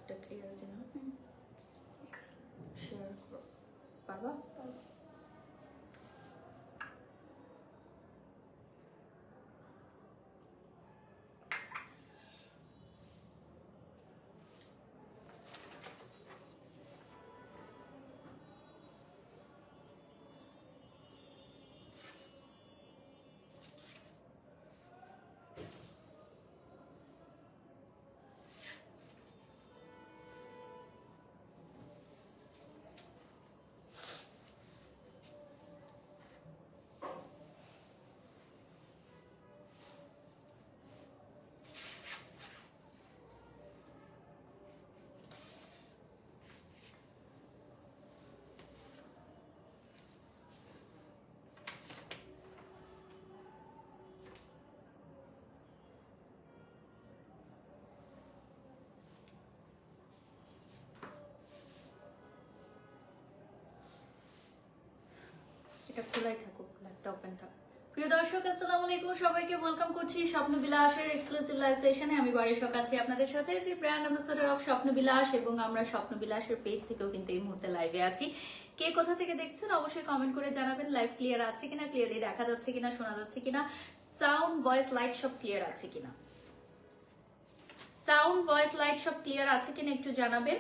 লাইভটা ক্লিয়ার দিন শেয়ার পারবা? এটা খোলাই থাকুক, লাইভটা ওপেন থাক। প্রিয় দর্শক আসসালামু আলাইকুম, সবাইকে ওয়েলকাম করছি স্বপ্নবিলাসের এক্সক্লুসিভ লাইভ সেশনে। আমি বারিশক আছি আপনাদের সাথে, দি ব্র্যান্ড অ্যাম্বাসেডর অফ স্বপ্নবিলাস, এবং আমরা স্বপ্নবিলাসের পেজ থেকেও কিন্তু এই মুহূর্তে লাইভে আছি। কে কোথা থেকে দেখছেন অবশ্যই কমেন্ট করে জানাবেন। লাইভ ক্লিয়ার আছে কিনা, ক্লিয়ারলি দেখা যাচ্ছে কিনা, শোনা যাচ্ছে কিনা, সাউন্ড ভয়েস লাইট সব ক্লিয়ার আছে কিনা, সাউন্ড ভয়েস লাইট সব ক্লিয়ার আছে কিনা একটু জানাবেন।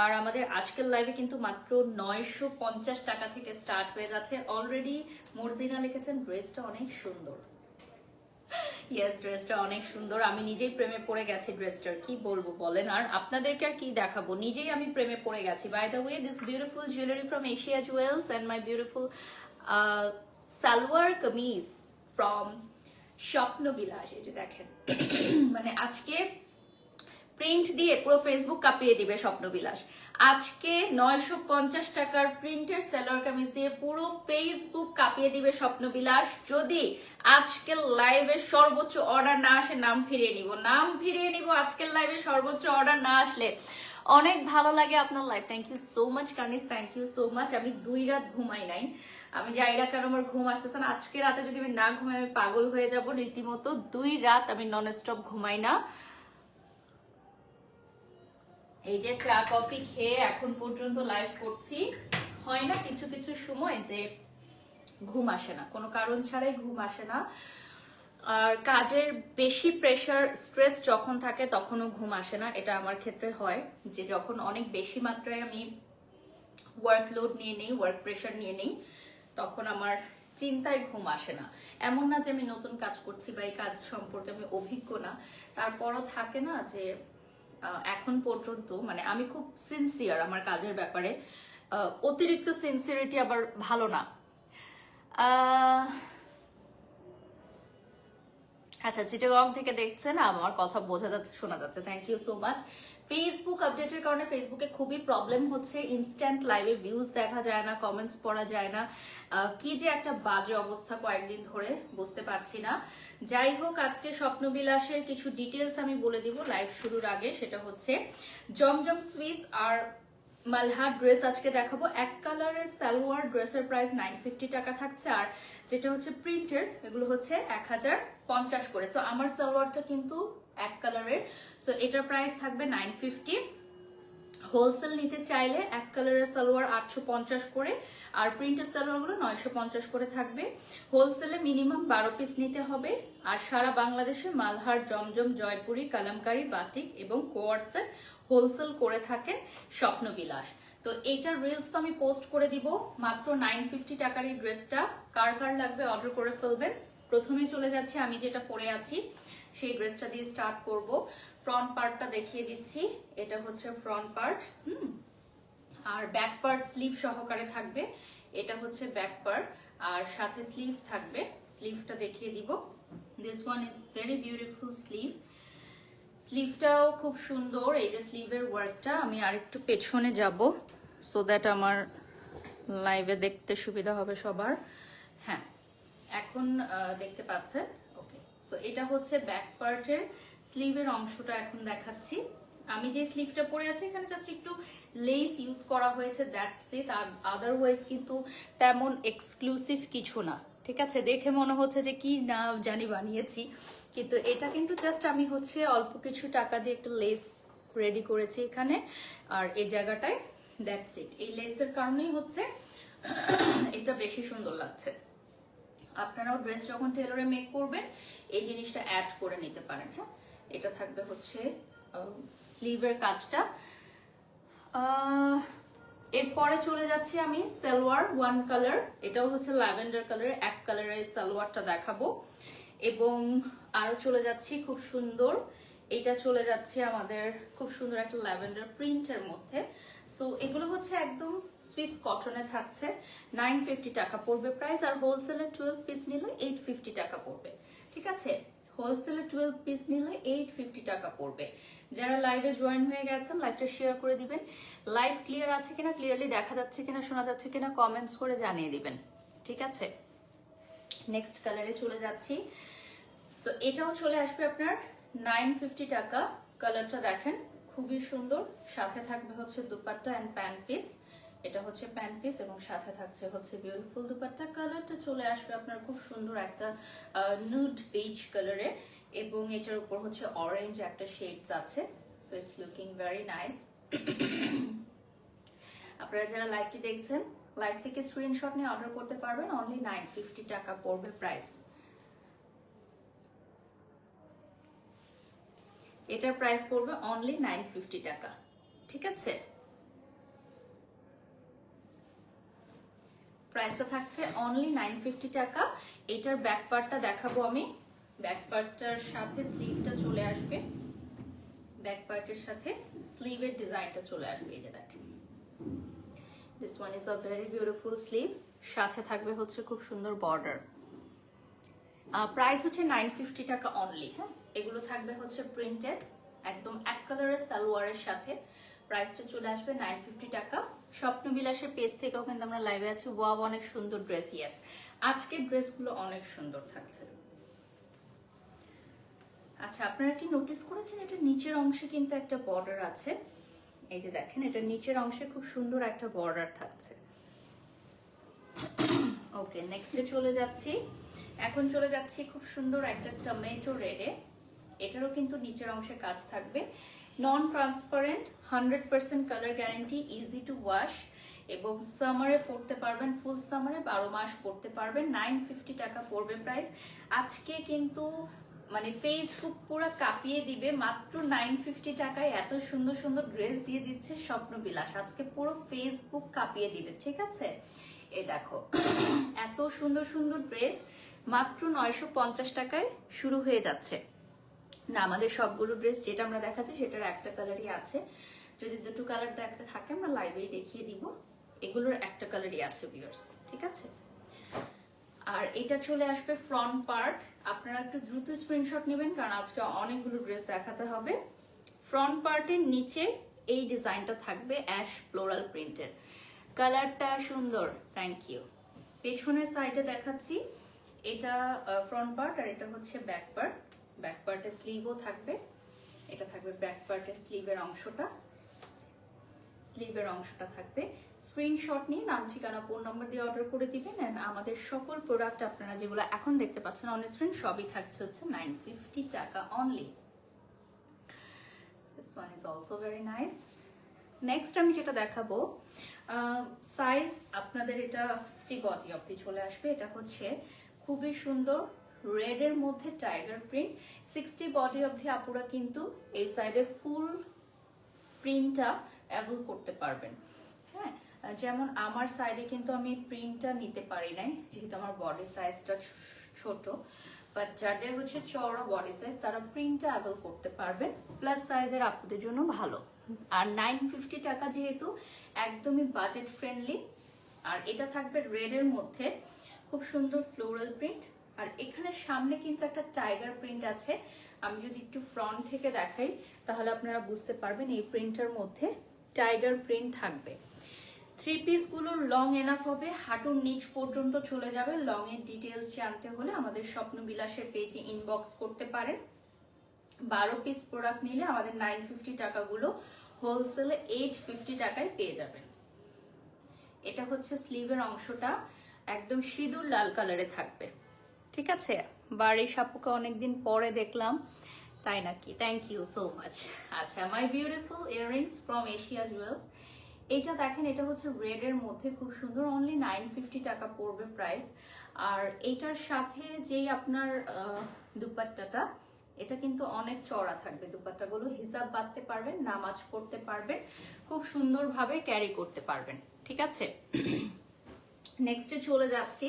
আর আমাদের আজকের লাইভে কিন্তু মাত্র 950 টাকা থেকে স্টার্ট হয়ে যাচ্ছে। অলরেডি মর্জিনা লিখেছেন ড্রেসটা অনেক সুন্দর। ইয়েস, ড্রেসটা অনেক সুন্দর। আমি নিজেই প্রেমে পড়ে গেছি ড্রেসটার, কি বলবো বলেন। আর আপনাদেরকে আর কি দেখাবো, নিজেই আমি প্রেমে পড়ে গেছি। By the way, this beautiful jewellery from Asia Jewels and my beautiful salwar kameez from Swapnobilash. এই যে দেখেন, মানে আজকে প্রিন্ট দিয়ে পুরো ফেসবুক কাঁপিয়ে দিবে স্বপ্নবিলাস। আজকে 950 টাকার প্রিন্টের সালোয়ার কামিজ দিয়ে পুরো ফেসবুক কাঁপিয়ে দিবে স্বপ্নবিলাস। যদি আজকের লাইভে সর্বোচ্চ অর্ডার না আসে, নাম ফিরিয়ে নিব। আজকের লাইভে সর্বোচ্চ অর্ডার না আসলে অনেক ভালো লাগে আপনার live. Thank you so much Kanis, thank you so much. আমি 2 রাত ঘুমাই নাই, আমি যাই না কেন আমার ঘুম আসতেছে না। আজকে রাতে যদি আমি না ঘুমাই আমি পাগল হয়ে যাব রীতিমতো। 2 রাত আমি নন স্টপ ঘুমাই না। এই যে চা কফি খেয়ে এখন পর্যন্ত লাইভ করছি, হয় না কিছু কিছু সময় যে ঘুম আসে না, কোনো কারণ ছাড়াই ঘুম আসে না। আর কাজের বেশি প্রেশার স্ট্রেস যখন থাকে তখনও ঘুম আসে না। এটা আমার ক্ষেত্রে হয় যে যখন অনেক বেশি মাত্রায় আমি ওয়ার্কলোড নিয়ে নেই, ওয়ার্ক প্রেশার নিয়ে নেই, তখন আমার চিন্তায় ঘুম আসে না। এমন না যে আমি নতুন কাজ করছি বা এই কাজ সম্পর্কে আমি অভিজ্ঞ না, তারপরও থাকে না যে এখন পর্যন্ত মানে আমি খুব সিনসিয়ার আমার কাজের ব্যাপারে। অতিরিক্ত সিনসিয়ারিটি আবার ভালো না। আচ্ছা, চিটাগং থেকে দেখছেন, আমার কথা বোঝা যাচ্ছে, শোনা যাচ্ছে। Thank you so much. Facebook আপডেটের কারণে ফেসবুকে খুবই প্রবলেম হচ্ছে। ইনস্ট্যান্ট লাইভে ভিউজ দেখা যায় না, কমেন্টস পড়া যায় না। কি যে একটা বাজে অবস্থা কয়েকদিন ধরে, বুঝতে পারছি না। যাই হোক, আজকে স্বপ্নবিলাসের কিছু ডিটেলস আমি বলে দিব লাইভ শুরুর আগে। সেটা হচ্ছে জমজম সুইস আর মালহার ড্রেস আজকে দেখাবো। এক কালারের সালোয়ার ড্রেসের প্রাইস 950 টাকা থাকছে, আর যেটা হচ্ছে প্রিন্টের এগুলো হচ্ছে 1050 করে। সো আমার সালোয়ারটা কিন্তু এক কালারের, সো এটার প্রাইস থাকবে 950। হোলসেল নিতে চাইলে এক কালারের সালোয়ার 850 করে, আর প্রিন্টের সালোয়ারগুলো 950 করে থাকবে। হোলসেলে মিনিমাম 12 পিস নিতে হবে। আর সারা বাংলাদেশে মালহার, জমজম, জয়পুরি, কালামকারী, বাটিক এবং কোয়ার্টসের হোলসেল করে থাকেন স্বপ্নবিলাস। তো এইটার রিলস তো আমি পোস্ট করে দিব। মাত্র 950 টাকার এই ড্রেসটা কার কার লাগবে অর্ডার করে ফেলবেন। প্রথমেই চলে যাচ্ছি, আমি যেটা পরে আছি সেই ড্রেসটা দিয়ে স্টার্ট করব। ফ্রন্ট পার্টটা দেখিয়ে দিচ্ছি, এটা হচ্ছে ফ্রন্ট পার্ট। আর ব্যাক পার্ট স্লিভ সহকারে থাকবে। এটা হচ্ছে ব্যাক পার্ট, আর সাথে স্লিভ থাকবে। স্লিভটা দেখিয়ে দিব। This one is very beautiful sleeve. স্লিভটাও খুব সুন্দর। এই যে স্লিভের ওয়ার্কটা, আমি আরেকটু পেছনে যাব সো দ্যাট আমার লাইভে দেখতে সুবিধা হবে সবার। হ্যাঁ, এখন দেখতে পাচ্ছেন। ওকে, সো এটা হচ্ছে ব্যাক পার্টের স্লিভের অংশটা এখন দেখাচ্ছি। আমি যে স্লিভটা পরে আছি এখানে জাস্ট একটু লেস ইউজ করা হয়েছে, দ্যাটস ইট। আর আদারওয়াইজ কিন্তু তেমন এক্সক্লুসিভ কিছু না, ঠিক আছে। দেখে মনে হচ্ছে যে কি না জানি বানিয়েছি, কিন্তু এটা কিন্তু জাস্ট আমি হচ্ছে অল্প কিছু টাকা দিয়ে একটু লেস রেডি করেছি এখানে। আর এই জায়গাটায় দ্যাটস ইট। এই লেসের কারণেই হচ্ছে এটা বেশি সুন্দর লাগছে। আপনারাও ড্রেস যখন টেলরে মেক করবেন এই জিনিসটা অ্যাড করে নিতে পারেন। হ্যাঁ, এটা থাকবে হচ্ছে স্লিভের কাজটা। এরপরে চলে যাচ্ছি আমি সালোয়ার ওয়ান কালার, এটাও হচ্ছে ল্যাভেন্ডার কালারের, এক কালারের সালোয়ারটা দেখাবো। এবং আরো চলে যাচ্ছি খুব সুন্দর, এটা চলে যাচ্ছে আমাদের খুব সুন্দর একটা ল্যাভেন্ডার প্রিন্টের মধ্যে। সো এগুলো হচ্ছে একদম সুইস কটনে থাকছে। 950 টাকা পড়বে প্রাইস, আর হোলসেলে 12 পিস নিলে 850 টাকা পড়বে। ঠিক আছে, হোলসেলে 12 পিস নিলে 850 টাকা পড়বে। যারা লাইভে জয়েন হয়ে গেছেন লাইভটা শেয়ার করে দিবেন। লাইভ ক্লিয়ার আছে কিনা, ক্লিয়ারলি দেখা যাচ্ছে কিনা, শোনা যাচ্ছে কিনা কমেন্টস করে জানিয়ে দিবেন। ঠিক আছে, নেক্সট কালারে চলে যাচ্ছি। সো এটাও চলে আসবে আপনার 950 টাকা। কালারটা দেখেন খুবই সুন্দর, সাথে থাকবে হচ্ছে দুপাট্টা এন্ড প্যান্ট পিস। এটা হচ্ছে প্যান্ট পিস এবং সাথে থাকছে হচ্ছে বিউটিফুল দুপাট্টা। কালারটা চলে আসবে আপনার খুব সুন্দর একটা নুড বেজ কালারে, এবং এটার উপর হচ্ছে অরেঞ্জ একটা শেডস আছে। So it's looking very nice. আপনারা যারা লাইভটি দেখছেন লাইভ থেকে স্ক্রিনশট নিয়ে অর্ডার করতে পারবেন। অনলি 950 টাকা পড়বে প্রাইস। এটার প্রাইস পড়বে অনলি 950 টাকা। ঠিক আছে, প্রাইসটা থাকছে অনলি 950 টাকা। এটার ব্যাক পার্টটা দেখাবো আমি। ব্যাক পার্টটার সাথে স্লিভটা চলে আসবে, ব্যাক পার্টের সাথে স্লিভের ডিজাইনটা চলে আসবে। এই যে দেখেন, this one is a very beautiful sleeve, সাথে থাকবে হচ্ছে খুব সুন্দর বর্ডার। প্রাইস হচ্ছে 950 টাকা অনলি। হ্যাঁ, এগুলো থাকবে হচ্ছে প্রিন্টেড, একদম এক কালারের সালোয়ারের সাথে। প্রাইসটা চলে আসবে 950 টাকা। স্বপ্নবিলাসের পেজ থেকেও কিন্তু আমরা লাইভে আছি। ওয়াও, অনেক সুন্দর ড্রেস। ইয়েস, আজকের ড্রেসগুলো অনেক সুন্দর থাকছে। আচ্ছা, আপনারা কি নোটিস করেছেন এটা নিচের অংশে কিন্তু একটা বর্ডার আছে? এই যে দেখেন, এটা নিচের অংশে খুব সুন্দর একটা বর্ডার থাকছে। ওকে, নেক্সটে চলে যাচ্ছি। এখন চলে যাচ্ছি খুব সুন্দর একটা টমেটো রেডে। এটারও কিন্তু নিচের অংশে কাজ থাকবে। নন transparent, 100% colour guarantee, easy to wash, এবং সামারে পড়তে পারবেন, ফুল সামারে 12 মাস পড়তে পারবেন। 950 টাকা পড়বে প্রাইস। আজকে কিন্তু মানে ফেসবুক পুরো কাঁপিয়ে দিবে। মাত্র 950 টাকায় এত সুন্দর সুন্দর ড্রেস দিয়ে দিচ্ছে স্বপ্নবিলাস। আজকে পুরো ফেসবুক কাঁপিয়ে দিবে। ঠিক আছে, এই দেখো এত সুন্দর সুন্দর ড্রেস মাত্র 950 টাকায় শুরু হয়ে যাচ্ছে। না, আমাদের সবগুলো ড্রেস যেটা আমরা দেখাচ্ছি সেটার একটা কালারই আছে। যদি দুটো কালার দেখা থাকে আমরা লাইভেই দেখিয়ে দিব। এগুলোর একটা কালারই আছে ভিউয়ার্স। ঠিক আছে, আর এটা চলে আসবে ফ্রন্ট পার্ট। আপনারা একটু দ্রুত স্ক্রিনশট নেবেন কারণ আজকে অনেকগুলো ড্রেস দেখাতে হবে। ফ্রন্ট পার্টের নিচে এই ডিজাইনটা থাকবে অ্যাশ ফ্লোরাল প্রিন্টের। কালারটা সুন্দর, থ্যাংক ইউ। পেছনের সাইডে দেখাচ্ছি, এটা ফ্রন্ট পার্ট আর এটা হচ্ছে ব্যাক পার্ট। ব্যাক পার্টের স্লিভও থাকবে, এটা থাকবে ব্যাক পার্টের স্লিভের অংশটা। স্লিভের অংশটা থাকবে। স্ক্রিনশট নিয়ে নাম, ঠিকানা, ফোন নম্বর দিয়ে অর্ডার করে দিবেন। এন্ড আমাদের সকল প্রোডাক্ট আপনারা যেগুলো এখন দেখতে পাচ্ছেন অন স্ক্রিন সবই থাকছে হচ্ছে 950 টাকা only. This one is also very nice. Next আমি যেটা দেখাবো, সাইজ আপনাদের এটা 60 বডি অবধি চলে আসবে। এটা হচ্ছে খুবই সুন্দর রেড এর মধ্যে টাইগার প্রিন্ট। 60 বডি অবধি আপুরা কিন্তু এই সাইডে ফুল প্রিন্টটা অ্যাভেল করতে পারবেন। হ্যাঁ, যেমন আমার সাইডে কিন্তু আমি প্রিন্টটা নিতে পারি নাই যেহেতু আমার বডি সাইজটা ছোট, বাট যাদের হচ্ছে চওড়া বডি সাইজ তারা প্রিন্টটা অ্যাভেল করতে পারবেন। প্লাস সাইজের আপুদের জন্য ভালো। আর 950 টাকা যেহেতু একদমই বাজেট ফ্রেন্ডলি। আর এটা থাকবে রেড এর মধ্যে খুব সুন্দর ফ্লোরাল প্রিন্ট। আর এখানে সামনে কিন্তু একটা টাইগার প্রিন্ট আছে। আমি যদি একটু ফ্রন্ট থেকে দেখাই তাহলে আপনারা বুঝতে পারবেন এই প্রিন্টের মধ্যে টাইগার প্রিন্ট থাকবে। থ্রি পিস গুলোর লং এনাফ হবে, হাঁটুর নিচ পর্যন্ত চলে যাবে। লং এর ডিটেলস জানতে হলে আমাদের স্বপ্নবিলাসের পেজে ইনবক্স করতে পারেন। 12 পিস প্রোডাক্ট নিলে আমাদের 950 টাকাগুলো হোলসেলে 850 টাকায় পেয়ে যাবেন। এটা হচ্ছে স্লিভের অংশটা, একদম সিঁদুর লাল কালারে থাকবে। ঠিক আছে, বাড়ির সাপুকে অনেকদিন পরে দেখলাম, তাই নাকি? Thank you so much. আচ্ছা, my beautiful earrings from Asia Jewels. এটা দেখেন, এটা হচ্ছে রেড এর মধ্যে, খুব সুন্দর, অনলি 950 টাকা পড়বে প্রাইস। আর এইটার সাথে যেই আপনার দুপাট্টাটা, এটা কিন্তু অনেক চড়া থাকবে। দুপাট্টাগুলো হিসাব বাঁধতে পারবেন, নামাজ পড়তে পারবেন, খুব সুন্দরভাবে ক্যারি করতে পারবেন, ঠিক আছে? নেক্সটে চলে যাচ্ছি,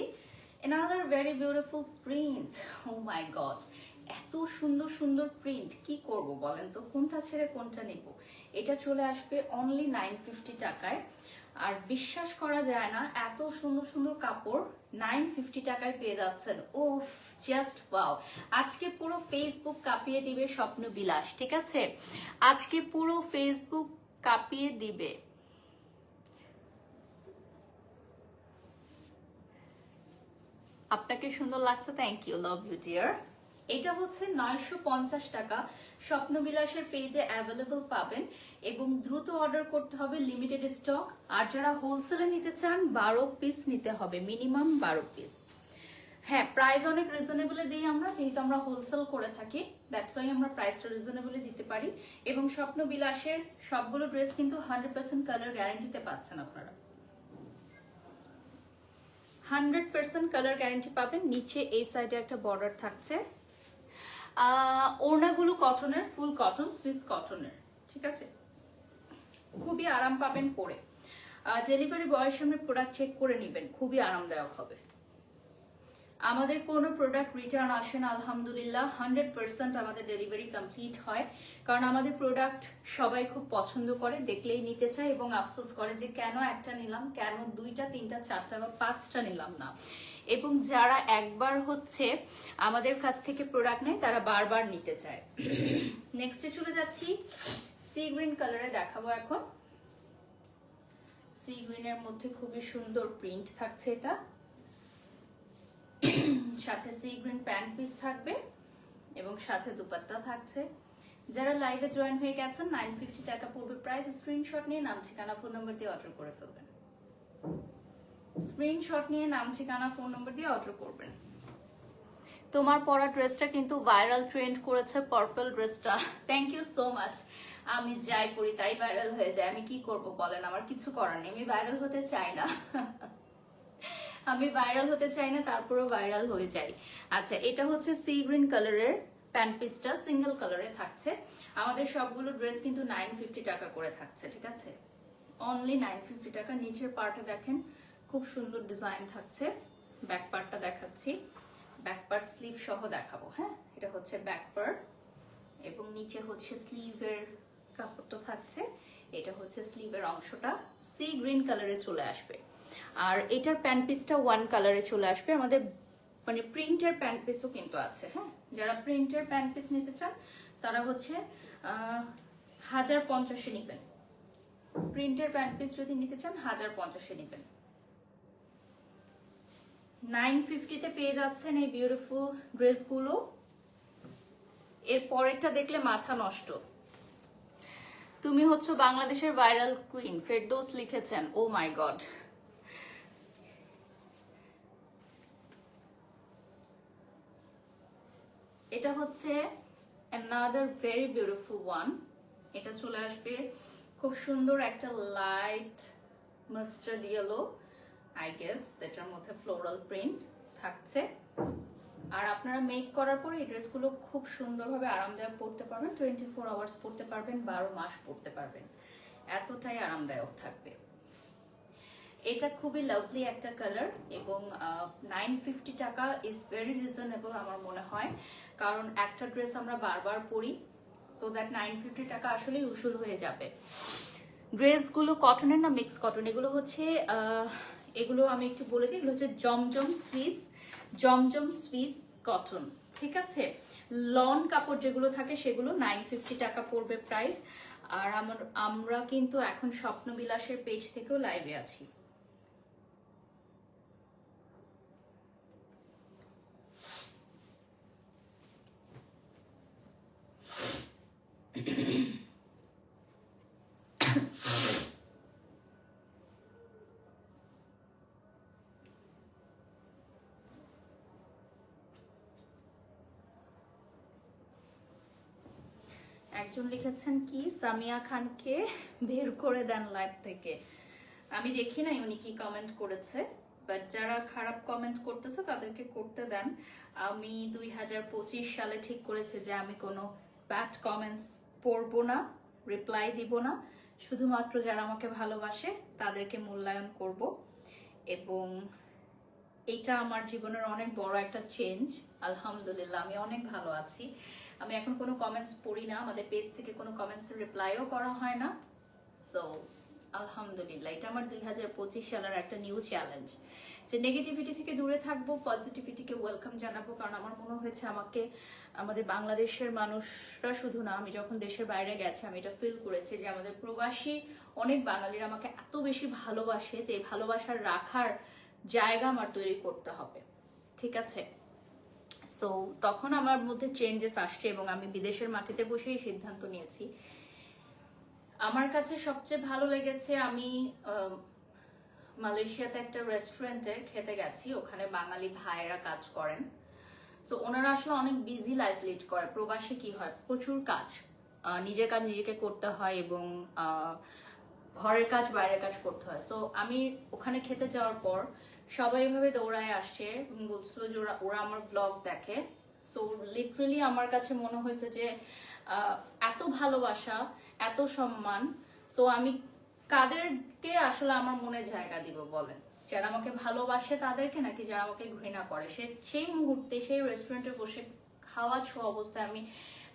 another very beautiful print. Oh my god, এত সুন্দর সুন্দর প্রিন্ট, কি করব বলেন তো, কোনটা ছেড়ে কোনটা নেব? এটা চলে আসবে অনলি 950 টাকায়। আর বিশ্বাস করা যায় না, এত সুন্দর সুন্দর কাপড় 950 টাকায় পেয়ে যাচ্ছেন। ও জাস্ট ওয়াও। আজকে পুরো ফেসবুক কাঁপিয়ে দিবে স্বপ্ন বিলাস, ঠিক আছে? আজকে পুরো ফেসবুক কাঁপিয়ে দিবে। আপনাকে সুন্দর লাগছে, thank you, love you dear. এটা হচ্ছে 950 টাকা, স্বপ্নবিলাসের পেজে অ্যাভেলেবল পাবেন এবং দ্রুত অর্ডার করতে হবে, লিমিটেড স্টক। আর যারা হোলসেলে নিতে চান 12 পিস নিতে হবে, মিনিমাম 12 পিস। হ্যাঁ, প্রাইস অনেক রিজনেবলে দিই আমরা, যেহেতু আমরা হোলসেল করে থাকি, দ্যাটস ওয়াই আমরা প্রাইসটা রিজনেবলে দিতে পারি। এবং স্বপ্নবিলাসের সবগুলো ড্রেস কিন্তু 100% কালার গ্যারান্টিতে পাচ্ছেন আপনারা, 100% কালার গ্যারান্টি পাবেন। নিচে এই সাইডে একটা বর্ডার থাকছে। ওড়নাগুলো কটনের, ফুল কটন, সুইস কটনের, ঠিক আছে? খুবই আরাম পাবেন পরে। ডেলিভারি বয়ের সামনে প্রোডাক্ট চেক করে নেবেন, খুবই আরামদায়ক হবে। আমাদের কোনো প্রোডাক্ট রিটার্ন আসে না, আলহামদুলিল্লাহ। 100% আমাদের ডেলিভারি কমপ্লিট হয়, কারণ আমাদের প্রোডাক্ট সবাই খুব পছন্দ করে, দেখলেই নিতে চায় এবং আফসোস করে যে কেন একটা নিলাম, কেন 2টা 3টা 4টা বা 5টা নিলাম না। এবং যারা একবার হচ্ছে আমাদের কাছ থেকে প্রোডাক্ট নেয়, তারা বারবার নিতে চায়। নেক্সটে চলে যাচ্ছি, সি গ্রিন কালারে দেখাবো এখন। সি গ্রিনের মধ্যে খুবই সুন্দর প্রিন্ট থাকছে, এটা সাথে সি গ্রিন প্যান্ট পিস থাকবে এবং সাথে দুপাট্টা থাকছে। যারা লাইভে জয়েন হয়ে গেছেন, 950 টাকা পড়বে প্রাইস। স্ক্রিনশট নিয়ে নাম ঠিকানা ফোন নম্বর দিয়ে অর্ডার করে ফেলবেন, স্ক্রিনশট নিয়ে নাম ঠিকানা ফোন নম্বর দিয়ে অর্ডার করবেন। তোমার পরা ড্রেসটা কিন্তু ভাইরাল ট্রেন্ড করেছে, পার্পল ড্রেসটা, থ্যাংক ইউ সো মাচ। আমি যাই পরি তাই ভাইরাল হয়ে যায়, আমি কি করব বলেন, আমার কিছু করার নেই, আমি ভাইরাল হতে চাই না। আমি ভাইরাল হতে চাই না, তারপরেও ভাইরাল হয়ে যাই। আচ্ছা, এটা হচ্ছে সি গ্রিন কালারের প্যান্ট পিসটা, সিঙ্গেল কালারে থাকছে। আমাদের সবগুলো ড্রেস কিন্তু 950 টাকা করে থাকছে, ঠিক আছে? অনলি 950 টাকা। নিচের পার্টে দেখেন খুব সুন্দর ডিজাইন থাকছে। ব্যাক পার্টটা দেখাচ্ছি, ব্যাক পার্ট স্লিভ সহ দেখাবো। হ্যাঁ, এটা হচ্ছে ব্যাক পার্ট এবং নিচে হচ্ছে স্লিভের কাপড়টা থাকছে। এটা হচ্ছে স্লিভের অংশটা সি গ্রিন কালারে চলে আসবে। আর এটার প্যান্ট পিসটা 1 কালারে চলে আসবে। আমাদের মানে প্রিন্টের প্যান্ট পিসও কিন্তু আছে। হ্যাঁ, যারা প্রিন্টের প্যান্ট পিস নিতে চান তারা হচ্ছে 1050-এ নেবেন। প্রিন্টের প্যান্ট পিস যদি নিতে চান 1050-এ নেবেন। 950-তে পেয়ে যাচ্ছেন এই বিউটিফুল ড্রেসগুলো। এর পরেরটা দেখলে মাথা নষ্ট। তুমি হচ্ছে বাংলাদেশের ভাইরাল কুইন, ফেরদৌস লিখেছেন। ও মাই গড, এটা হচ্ছে another very beautiful one। এটা চলে আসবে খুব সুন্দর একটা light mustard yellow, I guess এটার মধ্যে ফ্লোরাল প্রিন্ট থাকছে। আর আপনারা মেক করার পরে এই ড্রেসগুলো খুব সুন্দরভাবে আরামদায়ক পরতে পারবেন, 24 আওয়ার্স পরতে পারবেন, 12 মাস পরতে পারবেন, এতটাই আরামদায়ক থাকবে। এটা খুবই লাভলি একটা কালার এবং 950 টাকা ইজ ভেরি রিজনেবল আমার মনে হয়, কারণ একটা ড্রেস আমরা বারবার পরি, সো দ্যাট 950 টাকা আসলে উসুল হয়ে যাবে। ড্রেসগুলো কটনের না মিক্স কটন? এগুলো হচ্ছে এগুলো আমি একটু বলে দিই, এগুলো হচ্ছে জমজম সুইস কটন, ঠিক আছে? লন কাপড় যেগুলো থাকে সেগুলো 950 টাকা পড়বে প্রাইস। আর আমরা কিন্তু এখন স্বপ্নবিলাসের পেজ থেকেও লাইভে আছি। একজন লিখেছেন কি, সামিয়া খানকে বের করে দেন লাইভ থেকে। আমি দেখি নাই উনি কি কমেন্ট করেছে, বাট যারা খারাপ কমেন্ট করতেছে তাদেরকে করতে দেন। আমি 2025 সালে ঠিক করেছি যে আমি কোনো ব্যাড কমেন্টস পড়বো না, রিপ্লাই দিব না, শুধুমাত্র যারা আমাকে ভালোবাসে তাদেরকে মূল্যায়ন করব। এবং এইটা আমার জীবনের অনেক বড় একটা চেঞ্জ। আলহামদুলিল্লাহ আমি অনেক ভালো আছি। আমি এখন কোনো কমেন্টস পড়ি না, আমাদের পেজ থেকে কোনো কমেন্টসের রিপ্লাইও করা হয় না। সো আলহামদুলিল্লাহ, এটা আমার 2025 সালের একটা নিউ চ্যালেঞ্জ যে নেগেটিভিটি থেকে দূরে থাকবো, পজিটিভিটিকে ওয়েলকাম জানাবো। কারণ আমার মনে হয়েছে আমাকে আমাদের বাংলাদেশের মানুষরা শুধু না, আমি যখন দেশের বাইরে গেছি আমি এটা ফিল করেছি যে আমাদের প্রবাসী অনেক বাঙালিরা আমাকে এত বেশি ভালোবাসে যে এই ভালোবাসার রাখার জায়গা আমার তৈরি করতে হবে। ঠিক আছে, সো তখন আমার মধ্যে চেঞ্জেস আসছে এবং আমি বিদেশের মাটিতে বসেই সিদ্ধান্ত নিয়েছি। আমার কাছে সবচেয়ে ভালো লেগেছে, আমি মালয়েশিয়াতে একটা রেস্টুরেন্টে খেতে গেছি, ওখানে বাঙালি ভাইয়েরা কাজ করেন। সো ওনারা আসলে অনেক বিজি লাইফ লিড করে। প্রবাসে কি হয়, প্রচুর কাজ, নিজের কাজ নিজেকে করতে হয় এবং ঘরের কাজ বাইরের কাজ করতে হয়। সো আমি ওখানে খেতে যাওয়ার পর সবাই এভাবে দৌড়ায় আসছে, বলছিল যে ওরা আমার ব্লগ দেখে। সো লিটারেলি আমার কাছে মনে হয়েছে যে এত ভালোবাসা, এত সম্মান। সো আমি কাদেরকে আসলে আমার মনে জায়গা দিব বলেন? যারা আমাকে ভালোবাসে তাদেরকে, নাকি যারা আমাকে ঘৃণা করে? সেই মুহূর্তে সেই রেস্টুরেন্টে বসে খাওয়া ছোঁয়া অবস্থায় আমি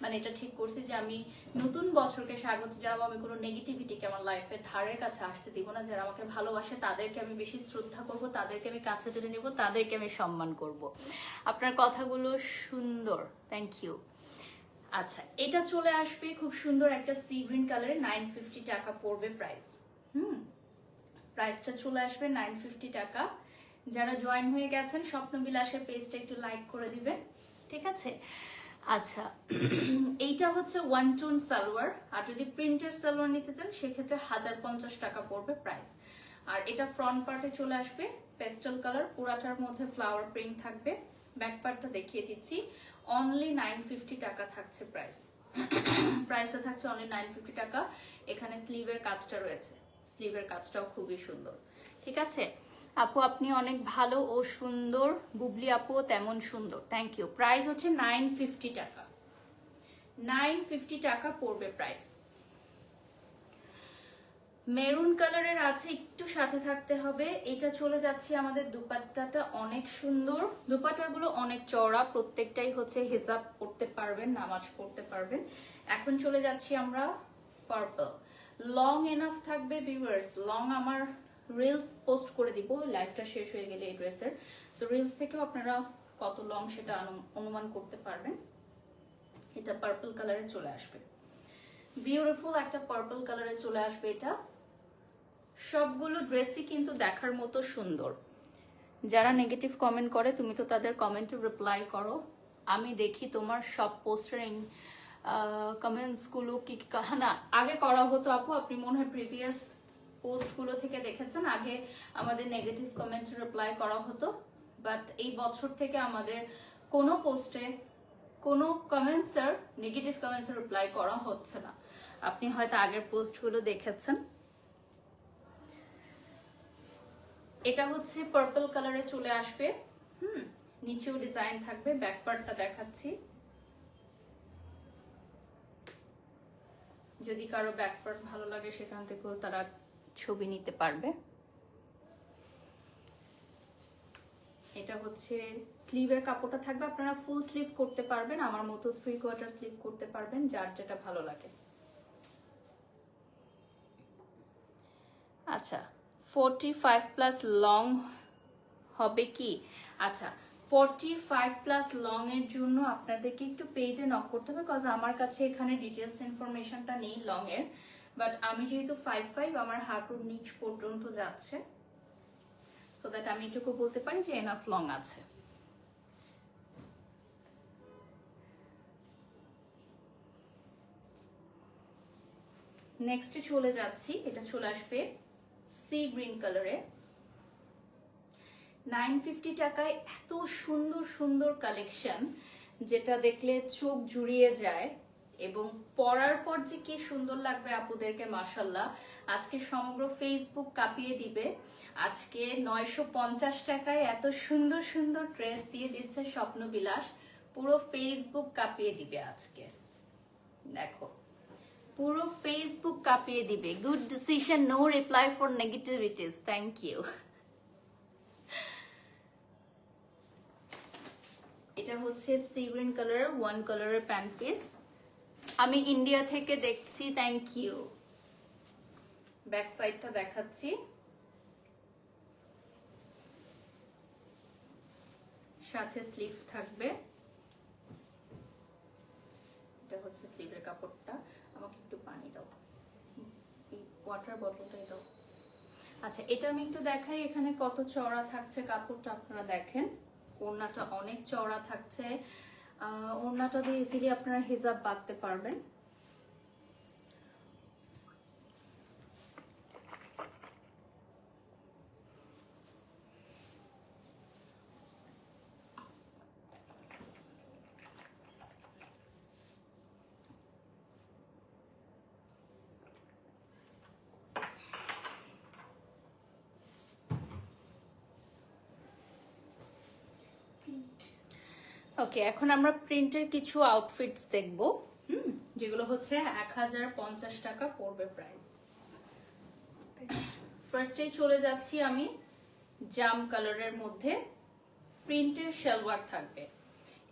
মানে এটা ঠিক করছি যে আমি নতুন বছরকে স্বাগত জানাবো। আমি কোনো নেগেটিভিটিকে আমার লাইফের ধারের কাছে আসতে দিব না। যারা আমাকে ভালোবাসে তাদেরকে আমি বেশি শ্রদ্ধা করব, তাদেরকে আমি কাছে টেনে নেব, তাদেরকে আমি সম্মান করব। আপনার কথাগুলো সুন্দর, থ্যাংক ইউ। আচ্ছা, এটা চলে আসবে খুব সুন্দর একটা সি গ্রিন কালারে, 950 টাকা পড়বে প্রাইস। প্রাইসটা চলে আসবে 950 টাকা। যারা জয়েন হয়ে গেছেন স্বপ্নবিলাসের পেজটা একটু লাইক করে দিবে, ঠিক আছে? আচ্ছা, এইটা হচ্ছে ওয়ান টোন সালোয়ার, আর যদি প্রিন্টের সালোয়ার নিতে চান সেক্ষেত্রে 1050 টাকা পড়বে প্রাইস। আর এটা ফ্রন্ট পার্টে চলে আসবে পেস্টেল কালার, পুরাটার মধ্যে ফ্লাওয়ার প্রিন্ট থাকবে। ব্যাক পার্টটা দেখিয়ে দিচ্ছি, অনলি 950 টাকা থাকছে প্রাইস। প্রাইসটা থাকছে অনলি 950 টাকা। এখানে স্লিভের কাজটা রয়েছে, স্লিভের কাজটাও খুবই সুন্দর। ঠিক আছে আপু, আপনি অনেক ভালো ও সুন্দর। বুবলি আপুও তেমন সুন্দর, থ্যাংক ইউ। প্রাইস হচ্ছে 950 টাকা, 950 টাকা পড়বে প্রাইস। মেরুন কালারের আছে, একটু সাথে থাকতে হবে। এটা চলে যাচ্ছে আমাদের দুপাট্টাটা অনেক সুন্দর, দুপাট্টাগুলো অনেক চওড়া, প্রত্যেকটাই হচ্ছে হিসাব করতে পারবেন, নামাজ পড়তে পারবেন। এখন চলে যাচ্ছি আমরা পার্পল, লং এনাফ থাকবে ভিউয়ার্স। লং আমার রিলস পোস্ট করে দিব লাইভটা শেষ হয়ে গেলে এই ড্রেসের। সো রিলস থেকেও আপনারা কত লং সেটা অনুমান করতে পারবেন। এটা পার্পল কালারে চলে আসবে, বিউটিফুল একটা পার্পল কালারে চলে আসবে। এটা সবগুলো ড্রেসই কিন্তু দেখার মতো সুন্দর। যারা নেগেটিভ কমেন্ট করে তুমি তো তাদের কমেন্টে রিপ্লাই করো, আমি দেখি তোমার সব পোস্টের কমেন্টসগুলো কি না আগে করা হতো আপু, আপনি মনে হয় প্রিভিয়াস পোস্টগুলো থেকে দেখেছেন, আগে আমাদের নেগেটিভ কমেন্ট রিপ্লাই করা হতো। বাট এই বছর থেকে আমাদের কোনো পোস্টে কোনো কমেন্টসের নেগেটিভ কমেন্টসের রিপ্লাই করা হচ্ছে না। আপনি হয়তো আগের পোস্টগুলো দেখেছেন। এটা হচ্ছে পার্পল কালারে চলে আসবে, নিচেও ডিজাইন থাকবে। ব্যাক পার্টটা দেখাচ্ছি, যদি কারো ব্যাক পার্ট ভালো লাগে সেখান থেকেও তারা ছবি নিতে পারবে। এটা হচ্ছে স্লিভের কাপড়টা থাকবে, আপনারা ফুল স্লিভ করতে পারবেন, আমার মতো 3/4 স্লিভ করতে পারবেন, যার যেটা ভালো লাগে। আচ্ছা, 45 প্লাস লং হবে কি? আচ্ছা, 45 প্লাস লং এর জন্য আপনাদেরকে একটু পেজে নক করতে হবে, বিকজ আমার কাছে এখানে ডিটেলস ইনফরমেশনটা নেই লং এর। বাট আমি যেহেতু 55 আমার হাঁটুর নিচ পর্যন্ত যাচ্ছে, সো দ্যাট আমি এটুকু বলতে পারি যে এনাফ লং আছে। নেক্সটে চলে যাচ্ছি, এটা চলে আসবে সি গ্রিন কালারে, 950 টাকায় এত সুন্দর সুন্দর কালেকশন, যেটা দেখলে চোখ জুড়িয়ে যায়। এবং পরার পর যে কি সুন্দর লাগবে আপুদেরকে, মাশাল্লাহ। আজকে সমগ্র ফেসবুক কাঁপিয়ে দিবে। আজকে 950 টাকায় এত সুন্দর সুন্দর ড্রেস দিয়ে দিচ্ছে স্বপ্নবিলাস, পুরো ফেসবুক কাঁপিয়ে দিবে আজকে। দেখো, পুরো ফেসবুক কাঁপিয়ে দিবে। Good decision, no reply for negativities, thank you. এটা হচ্ছে সি গ্রিন কালার, ওয়ান কালারের প্যান্ট পিস। আমি ইন্ডিয়া থেকে দেখছি, থ্যাংক ইউ। ব্যাক সাইডটা দেখাচ্ছি, সাথে স্লিভ থাকবে। এটা হচ্ছে স্লিভের কাপড়টা। আমাকে একটু পানি দাও, ওয়াটার বটলটাই দাও। আচ্ছা, এটা আমি একটু দেখাই এখানে কত চওড়া থাকছে কাপড়টা, আপনারা দেখেন। ওড়নাটা অনেক চওড়া থাকছে। ওড়নাটা দিয়ে ইজিলি আপনারা হিজাব বাঁধতে পারবেন। ওকে, এখন আমরা প্রিন্টের কিছু আউটফিটস দেখব, যেগুলো হচ্ছে 1050 টাকা পড়বে প্রাইস। ফার্স্টেই চলে যাচ্ছি আমি জাম কালারের মধ্যে, প্রিন্টের সালোয়ার থাকবে।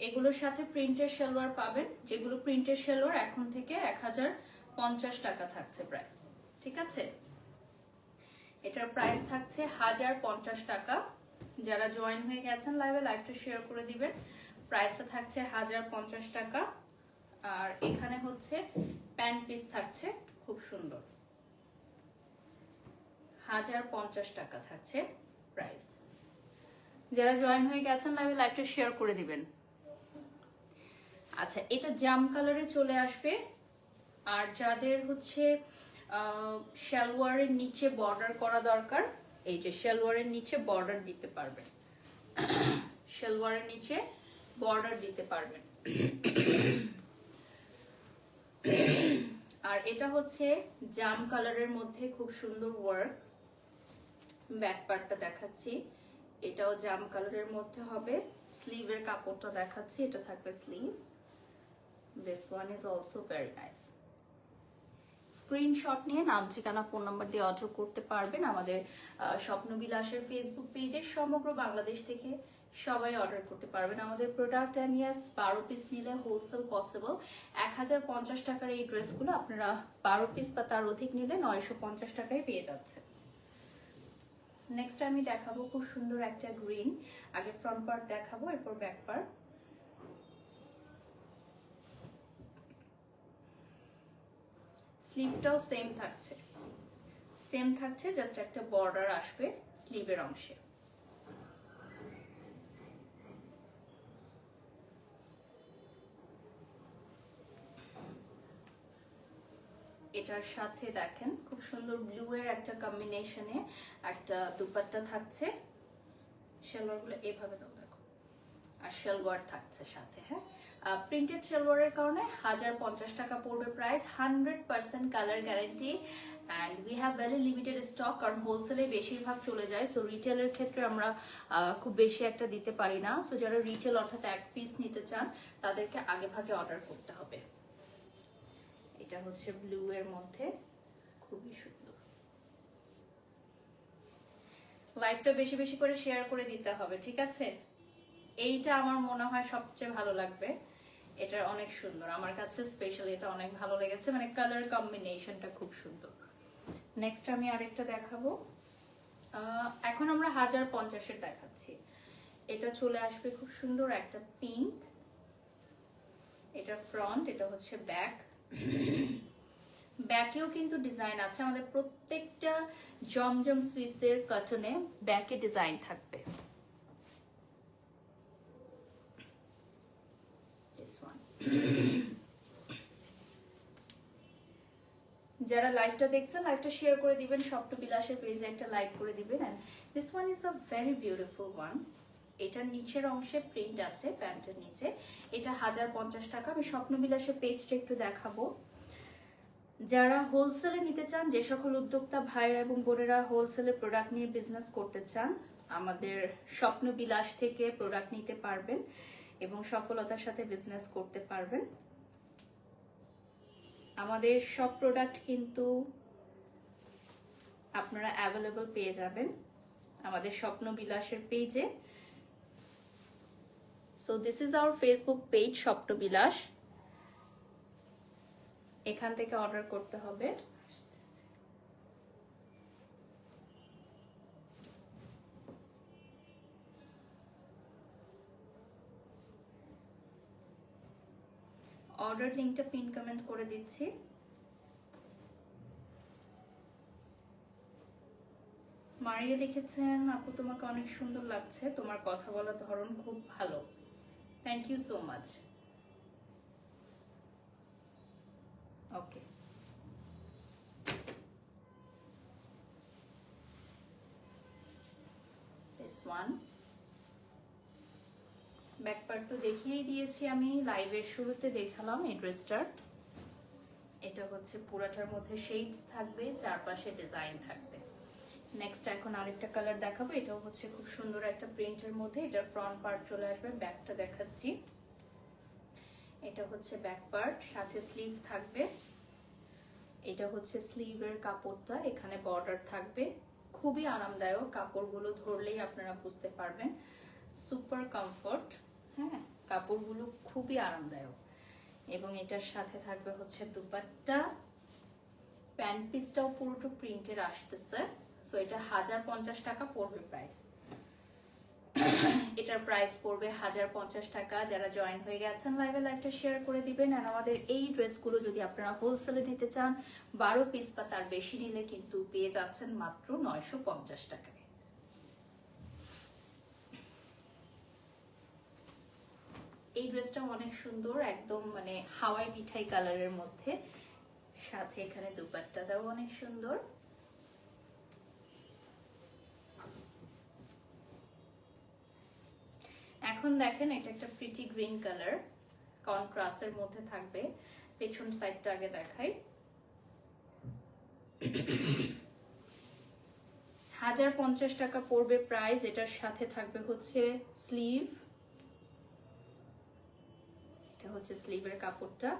এগুলোর সাথে প্রিন্টের সালোয়ার পাবেন, যেগুলো প্রিন্টের সালোয়ার এখন থেকে 1050 টাকা থাকছে প্রাইস, ঠিক আছে? এটার প্রাইস থাকছে 1050 টাকা। যারা জয়েন হয়ে গেছেন লাইভে, লাইভটা শেয়ার করে দিবেন। প্রাইসটা থাকছে 1050 টাকা। আর এখানে হচ্ছে প্যান্ট পিস থাকছে খুব সুন্দর, 1050 টাকা থাকছে প্রাইস। যারা জয়েন হয়ে গেছেন লাইভে, লাইভটা শেয়ার করে দিবেন। আচ্ছা, এটা জাম কালারে চলে আসবে। আর যাদের হচ্ছে সালোয়ারের নিচে বর্ডার করা দরকার, এই যে সালোয়ারের নিচে বর্ডার দিতে পারবেন, সালোয়ারের নিচে বর্ডার দিতে পারবেন। আর এটা হচ্ছে জাম কালারের মধ্যে খুব সুন্দর ওয়ার্ক। ব্যাক পার্টটা দেখাচ্ছি, এটাও জাম কালারের মধ্যে হবে। স্লিভের কাপড়টা দেখাচ্ছি, এটা থাকবে sleeve. This one is also very nice. Screenshot নিয়ে নাম, ঠিকানা, ফোন নাম্বার দিয়ে অর্ডার করতে পারবেন আমাদের স্বপ্নবিলাসের ফেসবুক পেজে। সমগ্র বাংলাদেশ থেকে সবাই অর্ডার করতে পারবেন আমাদের প্রোডাক্ট। অ্যান্ড ইয়াস, 12 পিস নিলে হোলসেল পসিবল। 1050 টাকার এই ড্রেসগুলো আপনারা 12 পিস বা তার অধিক নিলে 950 টাকায় পেয়ে যাচ্ছে। নেক্সট আমি দেখাবো খুব সুন্দর একটা গ্রিন। আগে ফ্রন্ট পার্ট দেখাবো, এরপর ব্যাক পার্ট। স্লিভটাও সেম থাকছে, জাস্ট একটা বর্ডার আসবে স্লিভের অংশে। এটার সাথে দেখেন খুব সুন্দর ব্লু এর একটা কম্বিনেশনে একটা দুপাট্টা থাকছে। সালোয়ারগুলো এভাবে দাও, দেখো। আর সালোয়ার থাকছে সাথে, হ্যাঁ। প্রিন্টেড সালোয়ারের কারণে 1050 টাকা পড়বে price. 100% colour guarantee. And we have very limited stock, কারণ হোলসেলে বেশিরভাগ চলে যায়। সো রিটেলের ক্ষেত্রে আমরা খুব বেশি একটা দিতে পারি না। সো যারা রিটেল অর্থাৎ এক পিস নিতে চান, তাদেরকে আগে ভাগে অর্ডার করতে হবে। এটা হচ্ছে ব্লু এর মধ্যে, খুবই সুন্দর। লাইভটা বেশি বেশি করে শেয়ার করে দিতে হবে, ঠিক আছে? এইটা আমার মনে হয় সবচেয়ে ভালো লাগবে। এটা অনেক সুন্দর, আমার কাছে স্পেশাল এটা অনেক ভালো লেগেছে, মানে কালার কম্বিনেশনটা খুব সুন্দর। নেক্সট আমি আরেকটা দেখাবো। এখন আমরা 1050-এর দেখাচ্ছি। এটা চলে আসবে খুব সুন্দর একটা পিঙ্ক। এটা ফ্রন্ট, এটা হচ্ছে ব্যাক। ব্যাকেও কিন্তু ডিজাইন আছে, আমাদের প্রত্যেকটা জমজম সুইসের কটনে ব্যাকে ডিজাইন থাকবে। যারা লাইভটা দেখছেন, লাইভটা শেয়ার করে দিবেন, স্বপ্নবিলাসের পেজে একটা লাইক করে দিবেন। And this one is a very beautiful one. এটার নিচের অংশে প্রিন্ট আছে প্যান্টের নিচে। এটা 1050 টাকা। আমি স্বপ্নবিলাসের পেজটা একটু দেখাবো। যারা হোলসেলে নিতে চান, যে সকল উদ্যোক্তা ভাইরা এবং বোনেরা হোলসেলে প্রোডাক্ট নিয়ে বিজনেস করতে চান, আমাদের স্বপ্নবিলাস থেকে প্রোডাক্ট নিতে পারবেন এবং সফলতার সাথে বিজনেস করতে পারবেন। আমাদের সব প্রোডাক্ট কিন্তু আপনারা অ্যাভেলেবল পেয়ে যাবেন আমাদের স্বপ্নবিলাসের পেজে। So this is our Facebook page Swapnobilash. এখান থেকে অর্ডার করতে হবে। অর্ডার লিংকটা পিন কমেন্ট করে দিচ্ছি। মারিয়া লিখেছেন, আপু তোমাকে অনেক সুন্দর লাগছে, তোমার কথা বলার ধরন খুব ভালো। Thank you so much. Okay, this one back part তো দেখিয়েই দিয়েছি, আমি লাইভের শুরুতে দেখালাম এই ড্রেসটার। এটা হচ্ছে পুরাটার মধ্যে শেডস থাকবে, চারপাশে ডিজাইন থাকবে। নেক্সট এখন আরেকটা কালার দেখাবো। এটাও হচ্ছে খুব সুন্দর একটা প্রিন্টের মধ্যে। এটার ফ্রন্ট পার্ট চলে আসবে, ব্যাকটা দেখাচ্ছি। এটা হচ্ছে ব্যাক পার্ট, সাথে স্লিভ থাকবে। এটা হচ্ছে স্লিভের কাপড়টা, এখানে বর্ডার থাকবে। খুবই আরামদায়ক, কাপড়গুলো ধরলেই আপনারা বুঝতে পারবেন। সুপার কমফোর্ট, হ্যাঁ, কাপড়গুলো খুবই আরামদায়ক। এবং এটার সাথে থাকবে হচ্ছে দুপাট্টা। প্যান্ট পিসটাও পুরোটা প্রিন্টের আসতেছে। সো এটা 1050 টাকা পড়বে প্রাইস। এটার প্রাইস পড়বে 1050 টাকা। যারা জয়েন হয়ে গেছেন লাইভে, লাইভটা শেয়ার করে দিবেন। আর আমাদের এই ড্রেসগুলো যদি আপনারা হোলসেলে নিতে চান, 12 পিস বা তার বেশি নিলে কিন্তু পেয়ে যাচ্ছেন মাত্র 950 টাকায়। এই ড্রেসটা অনেক সুন্দর, একদম মানে হাওয়াই মিঠাই কালারের মধ্যে। সাথে এখানে দুপাট্টাটাও অনেক সুন্দর। এখন দেখেন, এটা একটা প্রিটি গ্রিন কালার, কন্ট্রাস্টের মধ্যে থাকবে। পেছন সাইডটা আগে দেখাই। 1050 টাকা পড়বে প্রাইস। এটার সাথে থাকবে হচ্ছে স্লিভ। এটা হচ্ছে স্লিভের কাপড়টা।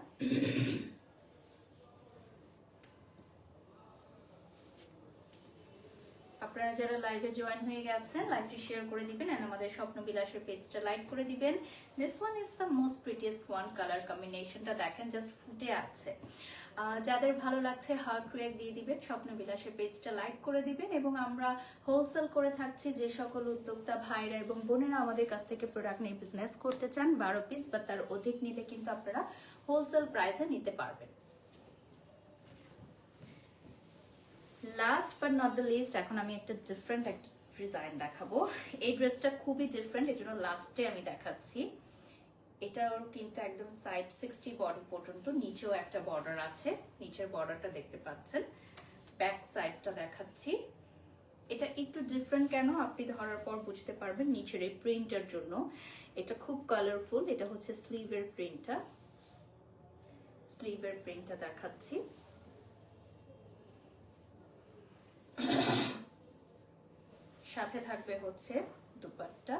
আপনারা যারা লাইভে জয়েন হয়ে গেছেন, লাইভটি শেয়ার করে দিবেন এন্ড আমাদের স্বপ্নবিলাসের পেজটা লাইক করে দিবেন। This one is the most prettiest one. Colour কম্বিনেশনটা দেখেন, জাস্ট ফুটে আছে। যাদের ভালো লাগছে হার্ট রিঅ্যাক্ট দিয়ে দিবেন, স্বপ্নবিলাসের পেজটা লাইক করে দিবেন। এবং আমরা হোলসেল করে থাকছি, যে সকল উদ্যোক্তা ভাইরা এবং বোনেরা আমাদের কাছ থেকে প্রোডাক্ট নিয়ে বিজনেস করতে চান, 12 পিস বা তার অধিক নিলে কিন্তু আপনারা হোলসেল প্রাইসে নিতে পারবেন। Last but not the least, এখন আমি একটা ডিফারেন্ট একটা ডিজাইন দেখাবো। এই ড্রেসটা খুবই ডিফারেন্ট, এর জন্য লাস্টে আমি দেখাচ্ছি। এটাও কিন্তু একদম সাইড 60 বডি পর্যন্ত, নিচেও একটা বর্ডার আছে, নিচের বর্ডারটা দেখতে পাচ্ছেন। ব্যাক সাইডটা দেখাচ্ছি। এটা একটু ডিফারেন্ট কেন আপনি ধরার পর বুঝতে পারবেন, নিচের এই প্রিন্টের জন্য। এটা খুব কালারফুল। এটা হচ্ছে স্লিভের প্রিন্টটা, স্লিভের প্রিন্টটা দেখাচ্ছি। সাথে থাকবে হচ্ছে দুপাট্টা।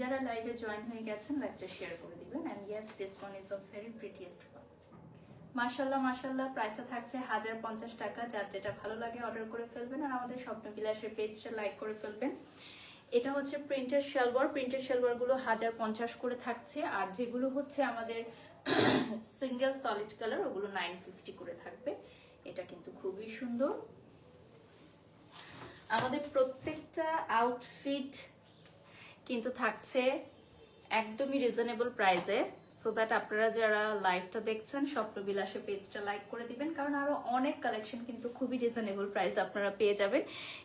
যারা লাইভে জয়েন হয়ে গেছেন, লাইভটা শেয়ার করে দিবেন। And yes, this one is a very prettiest one. মাশাআল্লাহ মাশাআল্লাহ, প্রাইসটা থাকছে 1050 টাকা। যার যেটা ভালো লাগে অর্ডার করে ফেলবেন আর আমাদের স্বপ্নবিলাসের পেজটা লাইক করে ফেলবেন। এটা হচ্ছে প্রিন্টের সালোয়ার। প্রিন্টের সালোয়ারগুলো 1050 করে থাকছে, আর যেগুলো হচ্ছে আমাদের সিঙ্গেল সলিড কালার, ওগুলো 950 করে থাকবে। এটা কিন্তু খুবই সুন্দর। আমাদের প্রত্যেকটা আউটফিট কিন্তু থাকছে একদমই রিজনেবল প্রাইসে। সো দ্যাট আপনারা যারা লাইভটা দেখছেন, স্বপ্নবিলাসের পেজটা লাইক করে দিবেন, কারণ আরো অনেক কালেকশন কিন্তু খুবই রিজনেবল প্রাইস আপনারা পেয়ে যাবেন।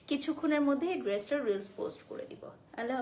কিছুক্ষণের মধ্যে এই ড্রেসটা রিলস পোস্ট করে দিব। আল্লাহ।